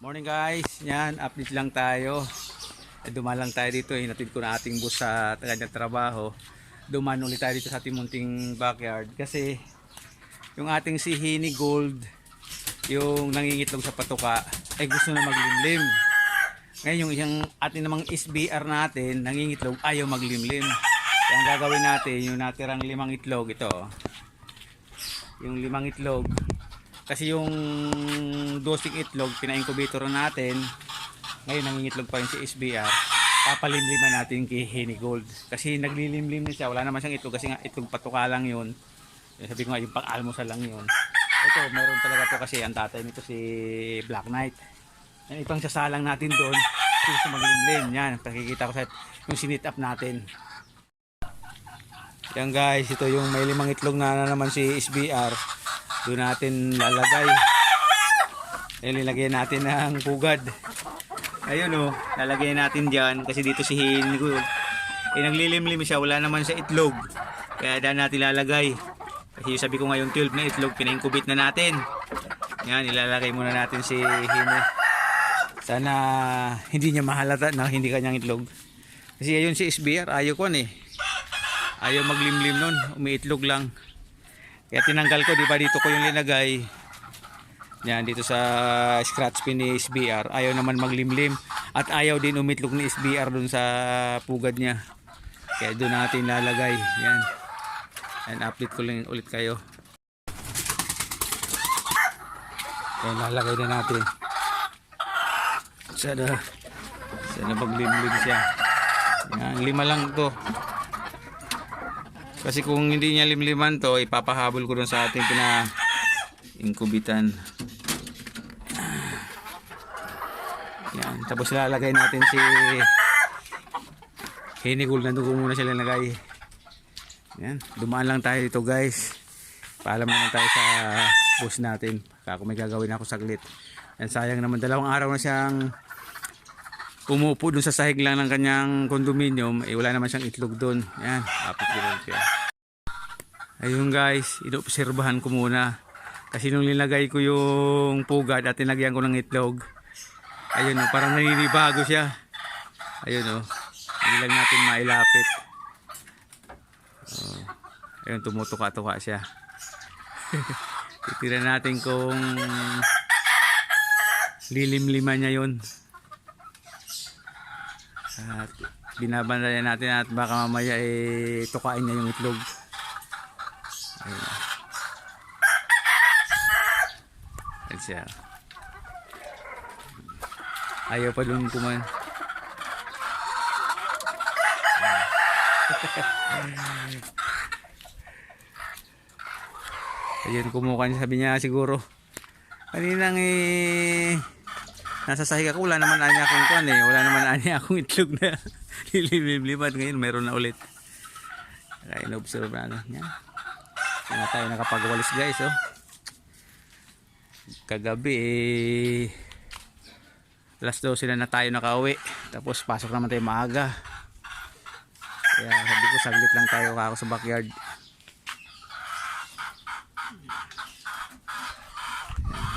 Morning guys, yan, update lang tayo. Dumaan tayo dito, hinatid ko na ating bus sa kanyang trabaho. Dumaan ulit tayo dito sa ating munting backyard kasi yung ating si Henny Gold, yung nangingitlog sa patuka, ay gusto na maglimlim. Ngayon yung isang ating namang SBR natin, nangingitlog, ayaw maglimlim. Kaya ang gagawin natin, yung natirang 5 itlog, ito. Yung 5 itlog, kasi yung dosing itlog pina-incubator natin, ngayon nangingitlog pa rin si SBR. Papalimliman natin kay Henny Gold kasi naglilimlim na siya, wala naman siyang itlog kasi nga itlog patuka lang yun. Sabi ko nga yung pang-almusal lang yun. Ito meron talaga to kasi ang tatay nito si Black Knight. Yung ipang sasalang natin doon gusto maglimlim. Yan, pakikita ko sa yung sinit up natin. Yan guys, ito yung may 5 itlog na naman si SBR. Doon natin lalagay. Nilagyan natin ng pugad. Ayun o, lalagyan natin dyan. Kasi dito si Henny Gold, naglilimlim siya, wala naman sa itlog. Kaya dyan natin lalagay. Kasi sabi ko ngayon 12 na itlog, pina-incubate na natin. Yan, ilalagay muna natin si Henny. Sana hindi niya mahalata na hindi kanyang itlog. Kasi ayun si SBR, ayaw ko ayaw maglimlim nun, umiitlog lang. Kaya tinanggal ko, di ba dito ko yung linagay. Yan, dito sa scratch pin ni SBR. Ayaw naman maglimlim. At ayaw din umitlog ni SBR dun sa pugad niya. Kaya doon natin lalagay. Yan. Yan, update ko lang ulit kayo. Yan, lalagay na natin. Sana maglimlim siya. Yan, 5 lang to. Kasi kung hindi niya limliman to, ipapahabol ko dun sa ating pina-incubitan. Yan. Tapos lalagay natin si Henny Gold. Nandun ko muna sila nilagay. Yan. Dumaan lang tayo dito guys. Paalam naman tayo sa bus natin. Kaya kung may gagawin ako saglit. Yan, sayang naman. 2 araw na siyang umupo dun sa sahig lang ng kanyang condominium, wala naman siyang itlog dun. Yan, apit din siya. Ayun guys, inobserbahan ko muna. Kasi nung linagay ko yung pugad at tinagyan ko ng itlog, ayun o, parang naninibago siya. Ayun o, hindi lang natin mailapit. Ayun, tumutuka-tuka siya. Titira natin kung lilimliman niya yun. At binabandayan natin at baka mamaya tukain niya yung itlog. Ayun. Ayun siya. Ayaw pa dun kuman. Ayun, kumuha niya, sabi niya siguro kaninang nasa sahig ako, wala naman anya akong kuan wala naman anya akong itlog na lilimliman. Ngayon meron na ulit. Kaya in-observe na yan. Hindi tayo nakapagwalis guys kagabi alas 12 na tayo nakauwi, tapos pasok naman tayo maaga. Kaya sabi ko saglit lang tayo ako sa backyard.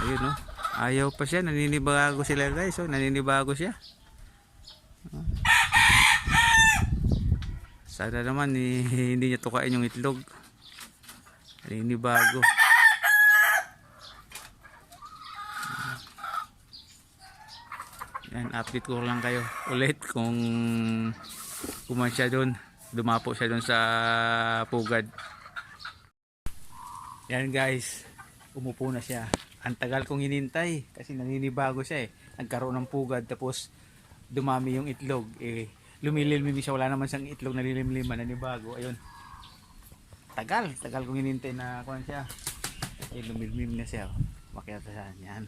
Ayun ayaw pa siya, naninibago sila guys naninibago siya. Sana naman hindi niya tukain yung itlog. Naninibago. Yan, update ko lang kayo ulit kung kumain siya doon, dumapo siya doon sa pugad. Yan guys, umupo na siya. Ang tagal kong hinintay kasi naninibago siya nagkaroon ng pugad tapos dumami yung itlog lumililim siya, wala naman siyang itlog na lilimliman, nanibago. Ayun, tagal kong hinintay na kuan siya. Lumilim na siya, makita siya. Yan,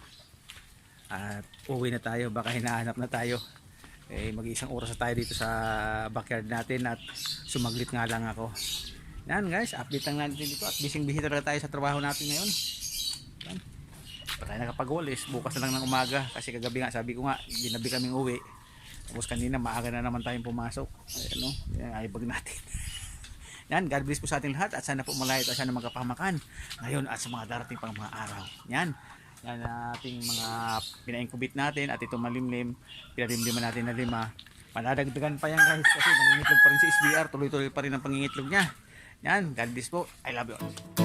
at uwi na tayo, baka hinahanap na tayo. Mag-1 oras na tayo dito sa backyard natin at sumaglit nga lang ako. Yan guys, update lang natin dito at bising-bising talaga tayo sa trabaho natin ngayon. Yan, pa tayo nakapag-walis, bukas na lang ng umaga kasi kagabi nga sabi ko nga ginabi kaming uwi, tapos kanina maaga na naman tayong pumasok. Ayan yan ay bag natin. Yan, God bless po sa ating lahat at sana po malaya at sana magkapahamakan ngayon at sa mga darating pang mga araw. Yan, Yan ang ating mga pina-incubate natin at ito malimlim. Pinalimliman natin na 5. Madadagdagan pa yan guys kasi nangingitlog pa rin si SBR. Tuloy-tuloy pa rin ang pangingitlog niya. Yan, God bless po. I love you all.